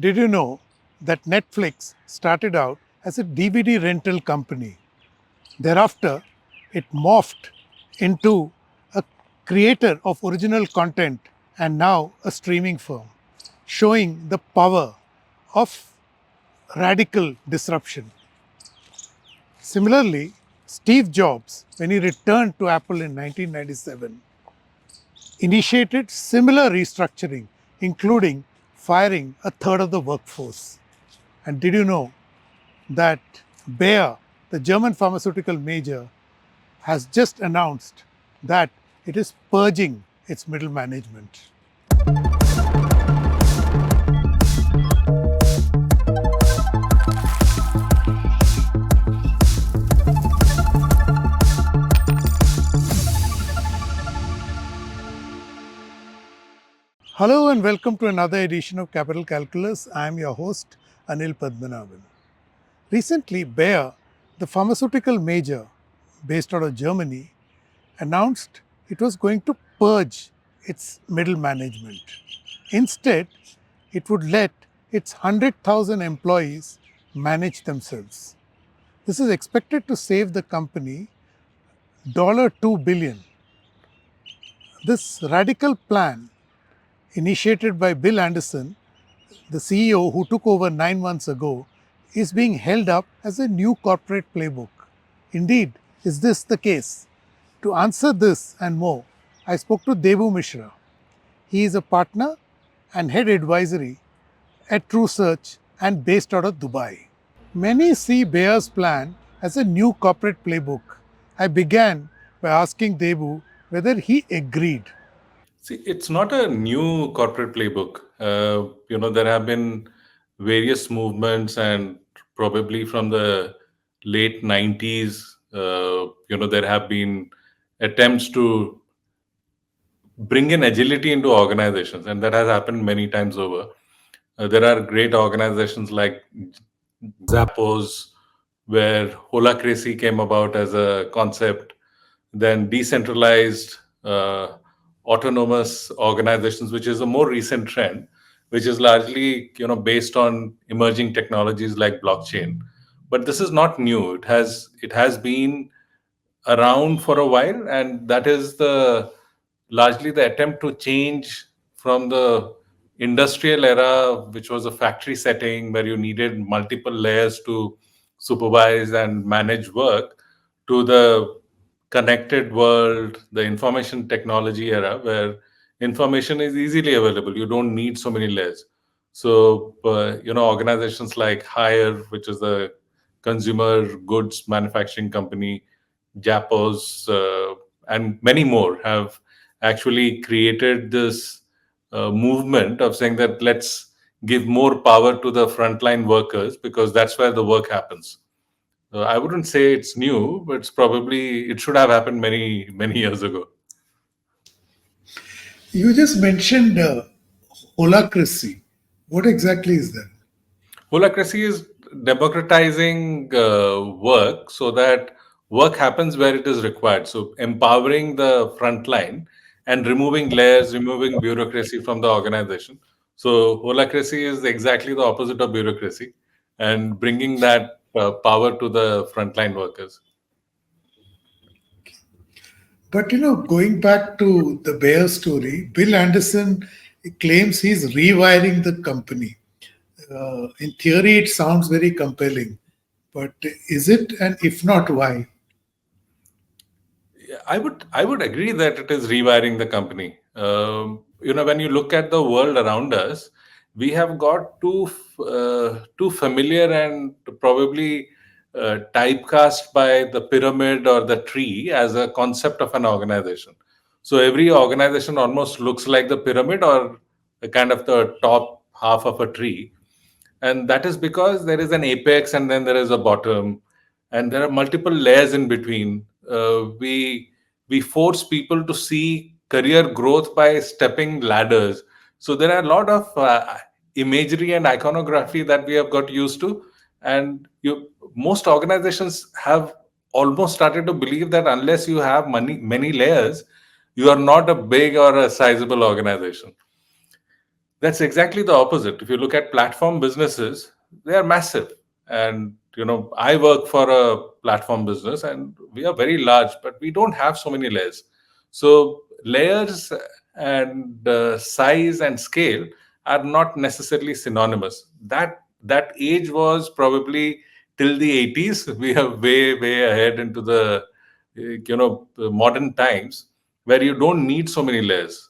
Did you know that Netflix started out as a DVD rental company? Thereafter, it morphed into a creator of original content and now a streaming firm, showing the power of radical disruption. Similarly, Steve Jobs, when he returned to Apple in 1997, initiated similar restructuring, including firing a third of the workforce. And did you know that Bayer, the German pharmaceutical major, has just announced that it is purging its middle management? Hello and welcome to another edition of Capital Calculus. I am your host, Anil Padmanabhan. Recently, Bayer, the pharmaceutical major based out of Germany, announced it was going to purge its middle management. Instead, it would let its 100,000 employees manage themselves. This is expected to save the company $2 billion. This radical plan, initiated by Bill Anderson, the CEO who took over 9 months ago, is being held up as a new corporate playbook. Indeed, is this the case? To answer this and more, I spoke to Debu Mishra. He is a partner and head advisory at TrueSearch and based out of Dubai. Many see Bayer's plan as a new corporate playbook. I began by asking Debu whether he agreed. See, it's not a new corporate playbook. There have been various movements, and probably from the late 90s, there have been attempts to bring in agility into organizations, and that has happened many times over. There are great organizations like Zappos, where holacracy came about as a concept, then decentralized autonomous organizations, which is a more recent trend, which is largely based on emerging technologies like blockchain. But this is not new. It has been around for a while, and that is the largely the attempt to change from the industrial era, which was a factory setting where you needed multiple layers to supervise and manage work, to the connected world, the information technology era, where information is easily available. You don't need so many layers. So, organizations like Hire, which is the consumer goods manufacturing company, Japos, and many more have actually created this movement of saying that let's give more power to the frontline workers because that's where the work happens. I wouldn't say it's new, but it should have happened many, many years ago. You just mentioned holacracy. What exactly is that? Holacracy is democratizing work so that work happens where it is required. So empowering the front line and removing layers, removing bureaucracy from the organization. So holacracy is exactly the opposite of bureaucracy and bringing that power to the frontline workers. But going back to the Bayer story, Bill Anderson claims he's rewiring the company. In theory, it sounds very compelling, but is it? And if not, why? I would agree that it is rewiring the company. When you look at the world around us, we have got too familiar and probably typecast by the pyramid or the tree as a concept of an organization. So every organization almost looks like the pyramid or a kind of the top half of a tree, and that is because there is an apex and then there is a bottom, and there are multiple layers in between. We force people to see career growth by stepping ladders. So there are a lot of imagery and iconography that we have got used to, and most organizations have almost started to believe that unless you have many layers, you are not a big or a sizable organization. That's exactly the opposite. If you look at platform businesses, they are massive. And I work for a platform business, and we are very large, but we don't have so many layers. So layers and size and scale are not necessarily synonymous. That age was probably till the 80s. We are way ahead into the modern times, where you don't need so many layers.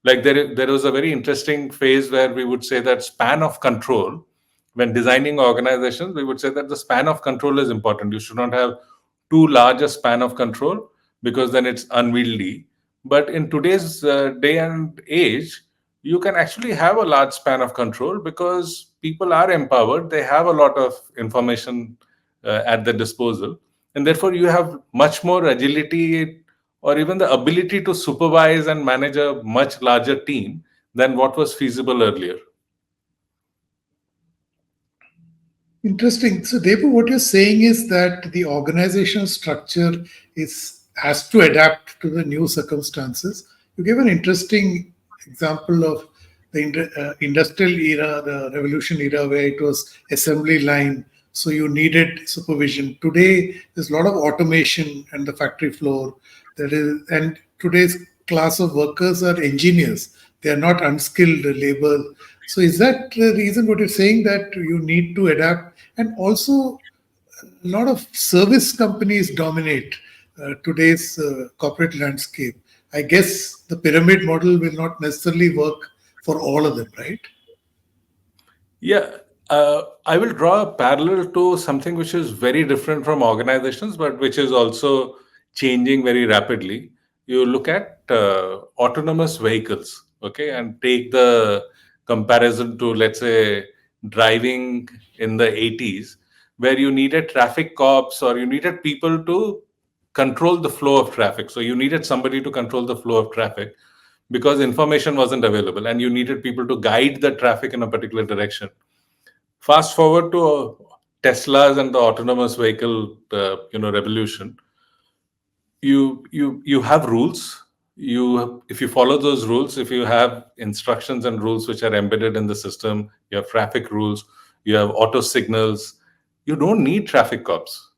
Like there was a very interesting phase where we would say that span of control, when designing organizations, we would say that the span of control is important. You should not have too large a span of control, because then it's unwieldy. But in today's day and age, you can actually have a large span of control, because people are empowered, they have a lot of information at their disposal, and therefore you have much more agility, or even the ability to supervise and manage a much larger team than what was feasible earlier. Interesting. So, Debu, what you're saying is that the organizational structure is has to adapt to the new circumstances. You gave an interesting example of the industrial era, the revolution era, where it was assembly line, so you needed supervision. Today, there's a lot of automation and the factory floor. There is, and today's class of workers are engineers. They are not unskilled labor. So is that the reason what you're saying, that you need to adapt? And also, a lot of service companies dominate today's corporate landscape. I guess the pyramid model will not necessarily work for all of them, right? Yeah, I will draw a parallel to something which is very different from organizations, but which is also changing very rapidly. You look at autonomous vehicles, okay, and take the comparison to, let's say, driving in the 80s, where you needed traffic cops, or you needed people to control the flow of traffic. So you needed somebody to control the flow of traffic, because information wasn't available, and you needed people to guide the traffic in a particular direction. Fast forward to Teslas and the autonomous vehicle, revolution. You have rules. You If you follow those rules, if you have instructions and rules which are embedded in the system, you have traffic rules, you have auto signals. You don't need traffic cops.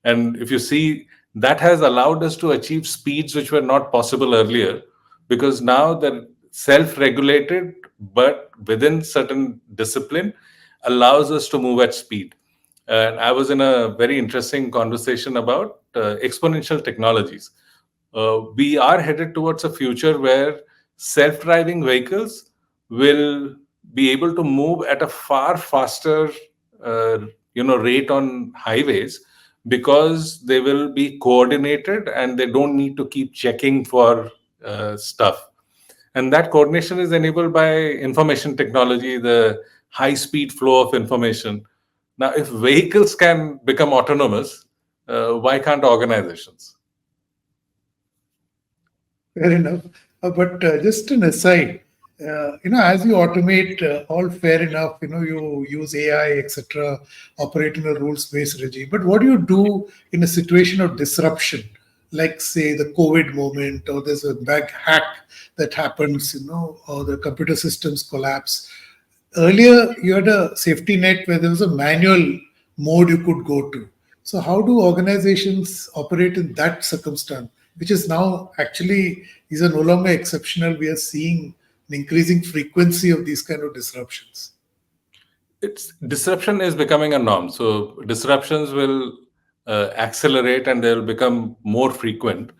And if you see, that has allowed us to achieve speeds which were not possible earlier, because now they're self-regulated, but within certain discipline, allows us to move at speed. And I was in a very interesting conversation about exponential technologies. We are headed towards a future where self-driving vehicles will be able to move at a far faster uh, rate on highways, because they will be coordinated and they don't need to keep checking for stuff. And that coordination is enabled by information technology, the high speed flow of information. Now, if vehicles can become autonomous, why can't organizations? Fair enough. But just an aside, as you automate, all fair enough. You use AI, etc., operate in a rules-based regime. But what do you do in a situation of disruption, like say the COVID moment, or there's a big hack that happens, or the computer systems collapse? Earlier, you had a safety net where there was a manual mode you could go to. So, how do organizations operate in that circumstance, which is now actually, these are no longer exceptional? We are seeing an increasing frequency of these kind of disruptions. It's Disruption is becoming a norm. So disruptions will accelerate, and they will become more frequent.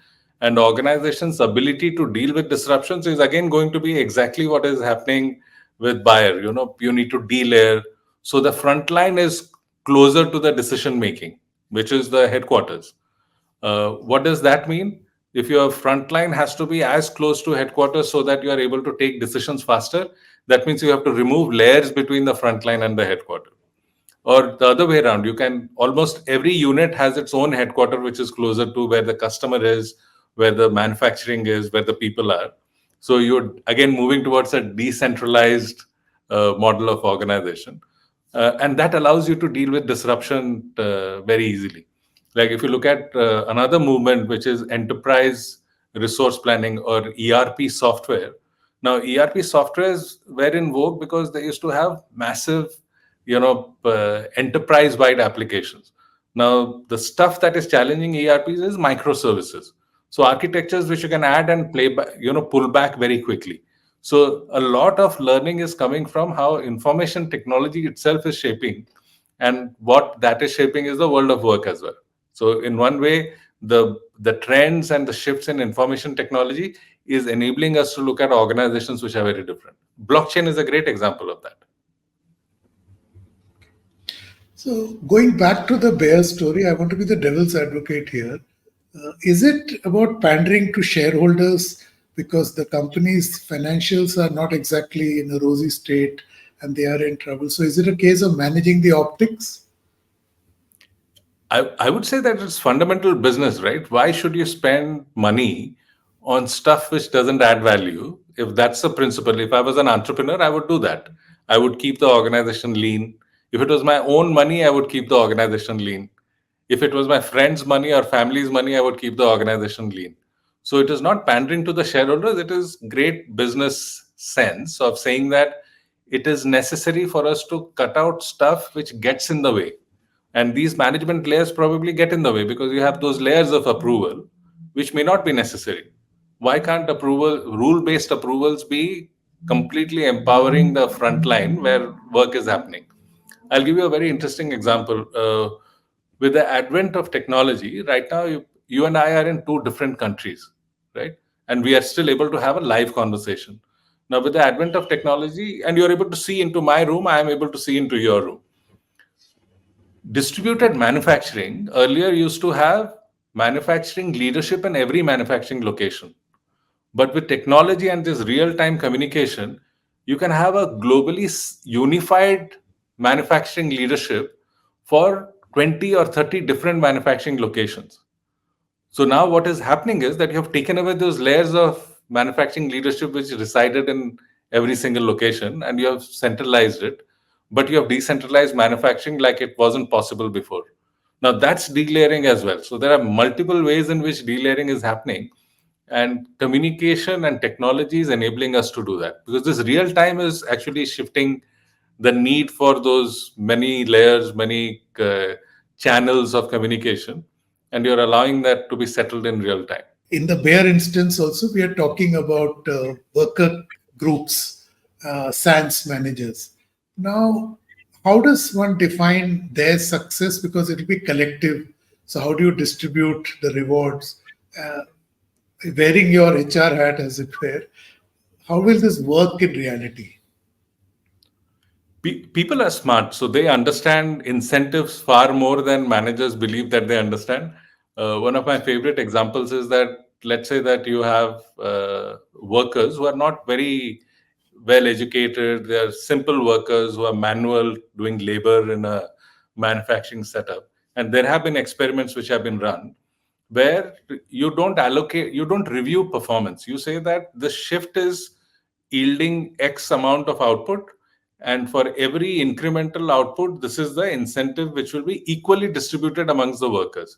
And organizations' ability to deal with disruptions is again going to be exactly what is happening with buyer. You need to delayer. So the front line is closer to the decision making, which is the headquarters. What does that mean? If your frontline has to be as close to headquarters so that you are able to take decisions faster, that means you have to remove layers between the frontline and the headquarters. Or the other way around, you can almost every unit has its own headquarter, which is closer to where the customer is, where the manufacturing is, where the people are. So you're again moving towards a decentralized model of organization. And that allows you to deal with disruption very easily. Like if you look at another movement, which is enterprise resource planning, or ERP software. Now, ERP softwares were in vogue because they used to have massive, enterprise-wide applications. Now, the stuff that is challenging ERPs is microservices. So architectures which you can add and play back, pull back very quickly. So a lot of learning is coming from how information technology itself is shaping, and what that is shaping is the world of work as well. So in one way, the trends and the shifts in information technology is enabling us to look at organizations which are very different. Blockchain is a great example of that. So, going back to the bear story, I want to be the devil's advocate here. Is it about pandering to shareholders because the company's financials are not exactly in a rosy state and they are in trouble? So, is it a case of managing the optics? I would say that it's fundamental business, right? Why should you spend money on stuff which doesn't add value? If that's the principle, if I was an entrepreneur, I would do that. I would keep the organization lean. If it was my own money, I would keep the organization lean. If it was my friend's money or family's money, I would keep the organization lean. So it is not pandering to the shareholders, it is great business sense of saying that it is necessary for us to cut out stuff which gets in the way. And these management layers probably get in the way because you have those layers of approval which may not be necessary. Why can't rule based approvals be completely empowering the front line where work is happening? I'll give you a very interesting example. With the advent of technology, right now, you and I are in two different countries, right? And we are still able to have a live conversation. Now, with the advent of technology, and you're able to see into my room, I am able to see into your room. Distributed manufacturing earlier used to have manufacturing leadership in every manufacturing location. But with technology and this real time communication, you can have a globally unified manufacturing leadership for 20 or 30 different manufacturing locations. So now what is happening is that you have taken away those layers of manufacturing leadership which resided in every single location, and you have centralized it, but you have decentralized manufacturing like it wasn't possible before. Now that's delayering as well. So there are multiple ways in which delayering is happening, and communication and technology is enabling us to do that, because this real time is actually shifting the need for those many layers, many channels of communication, and you're allowing that to be settled in real time. In the bear instance, also, we are talking about worker groups, SANS managers. Now, how does one define their success? Because it will be collective. So, how do you distribute the rewards? Uh, Wearing your HR hat, as it were, how will this work in reality? People are smart, so they understand incentives far more than managers believe that they understand. One of my favorite examples is that, let's say that you have workers who are not very well educated. They are simple workers who are manual, doing labor in a manufacturing setup. And there have been experiments which have been run where you don't review performance. You say that the shift is yielding X amount of output, and for every incremental output, this is the incentive which will be equally distributed amongst the workers.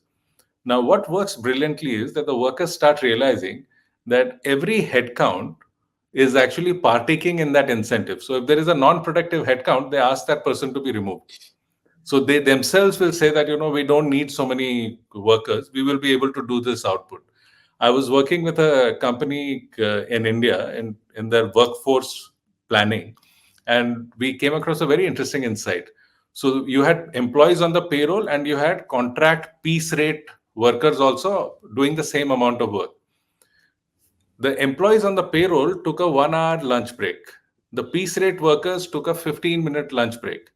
Now, what works brilliantly is that the workers start realizing that every headcount is actually partaking in that incentive. So if there is a non-productive headcount, they ask that person to be removed. So they themselves will say that, we don't need so many workers. We will be able to do this output. I was working with a company in India in their workforce planning, and we came across a very interesting insight. So you had employees on the payroll and you had contract piece rate workers also doing the same amount of work. The employees on the payroll took a 1 hour lunch break. The piece rate workers took a 15-minute lunch break.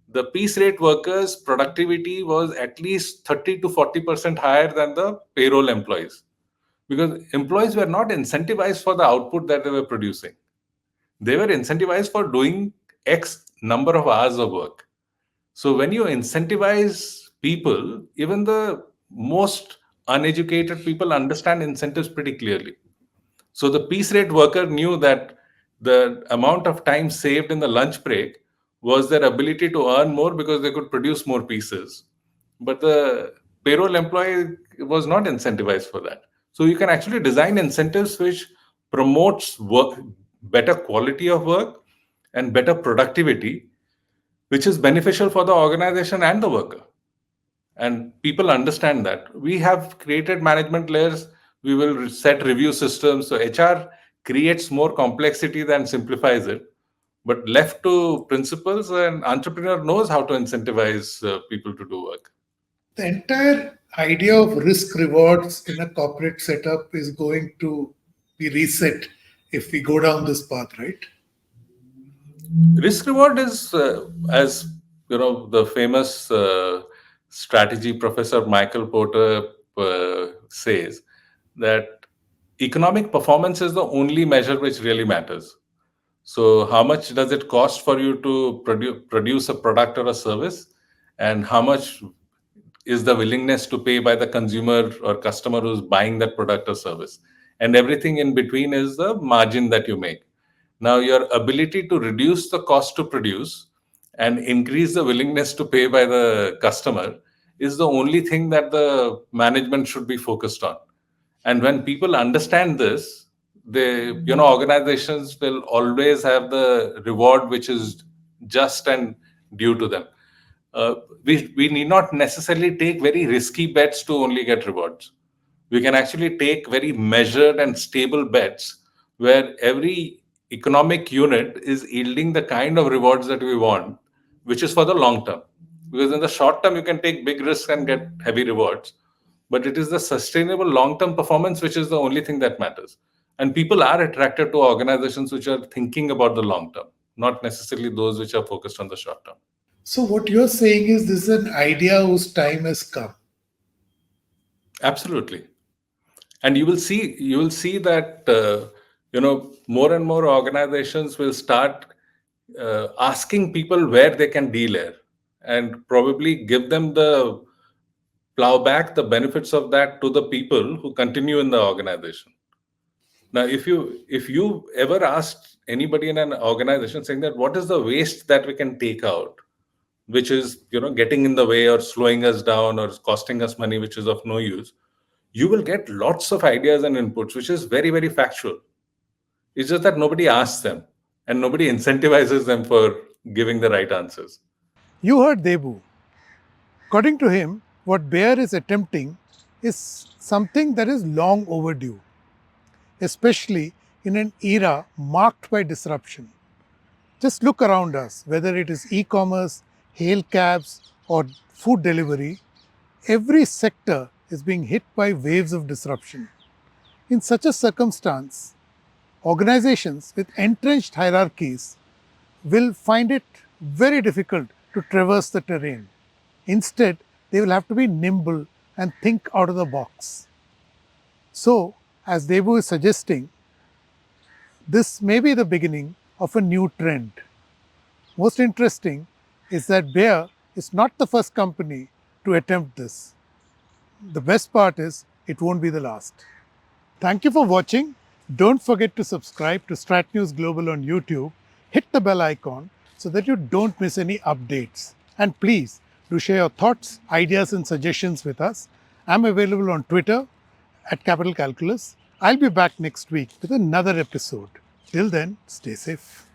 The piece rate workers' productivity was at least 30 to 40% higher than the payroll employees, because employees were not incentivized for the output that they were producing. They were incentivized for doing X number of hours of work. So when you incentivize people, even the most uneducated people understand incentives pretty clearly. So the piece rate worker knew that the amount of time saved in the lunch break was their ability to earn more because they could produce more pieces. But the payroll employee was not incentivized for that. So you can actually design incentives which promotes work, better quality of work, and better productivity, which is beneficial for the organization and the worker. And people understand that. We have created management layers. We will set review systems. So HR creates more complexity than simplifies it. But left to principals, an entrepreneur knows how to incentivize people to do work. The entire idea of risk rewards in a corporate setup is going to be reset if we go down this path, right? Risk reward is, as you know, the famous strategy professor Michael Porter says that economic performance is the only measure which really matters. So, how much does it cost for you to produce a product or a service, and how much is the willingness to pay by the consumer or customer who's buying that product or service? And everything in between is the margin that you make. Now, your ability to reduce the cost to produce and increase the willingness to pay by the customer is the only thing that the management should be focused on. And when people understand this, organizations will always have the reward which is just and due to them. We need not necessarily take very risky bets to only get rewards. We can actually take very measured and stable bets where every economic unit is yielding the kind of rewards that we want, which is for the long term. Because in the short term, you can take big risks and get heavy rewards, but it is the sustainable long term performance which is the only thing that matters. And people are attracted to organizations which are thinking about the long term, not necessarily those which are focused on the short term. So, what you're saying is this is an idea whose time has come. Absolutely. And you will see that more and more organizations will start asking people where they can delayer, and probably give them the plow back the benefits of that to the people who continue in the organization. Now, if you ever asked anybody in an organization saying that what is the waste that we can take out, which is getting in the way or slowing us down or costing us money, which is of no use, you will get lots of ideas and inputs, which is very, very factual. It's just that nobody asks them and nobody incentivizes them for giving the right answers. You heard Debu. According to him, what Bayer is attempting is something that is long overdue, especially in an era marked by disruption. Just look around us, whether it is e commerce, hail cabs, or food delivery, every sector is being hit by waves of disruption. In such a circumstance, organizations with entrenched hierarchies will find it very difficult to traverse the terrain. Instead, they will have to be nimble and think out of the box. So, as Debu is suggesting, this may be the beginning of a new trend. Most interesting is that Bayer is not the first company to attempt this. The best part is it won't be the last. Thank you for watching. Don't forget to subscribe to StratNews Global on YouTube. Hit the bell icon so that you don't miss any updates. And please do share your thoughts, ideas, and suggestions with us. I'm available on Twitter at Capital Calculus. I'll be back next week with another episode. Till then, stay safe.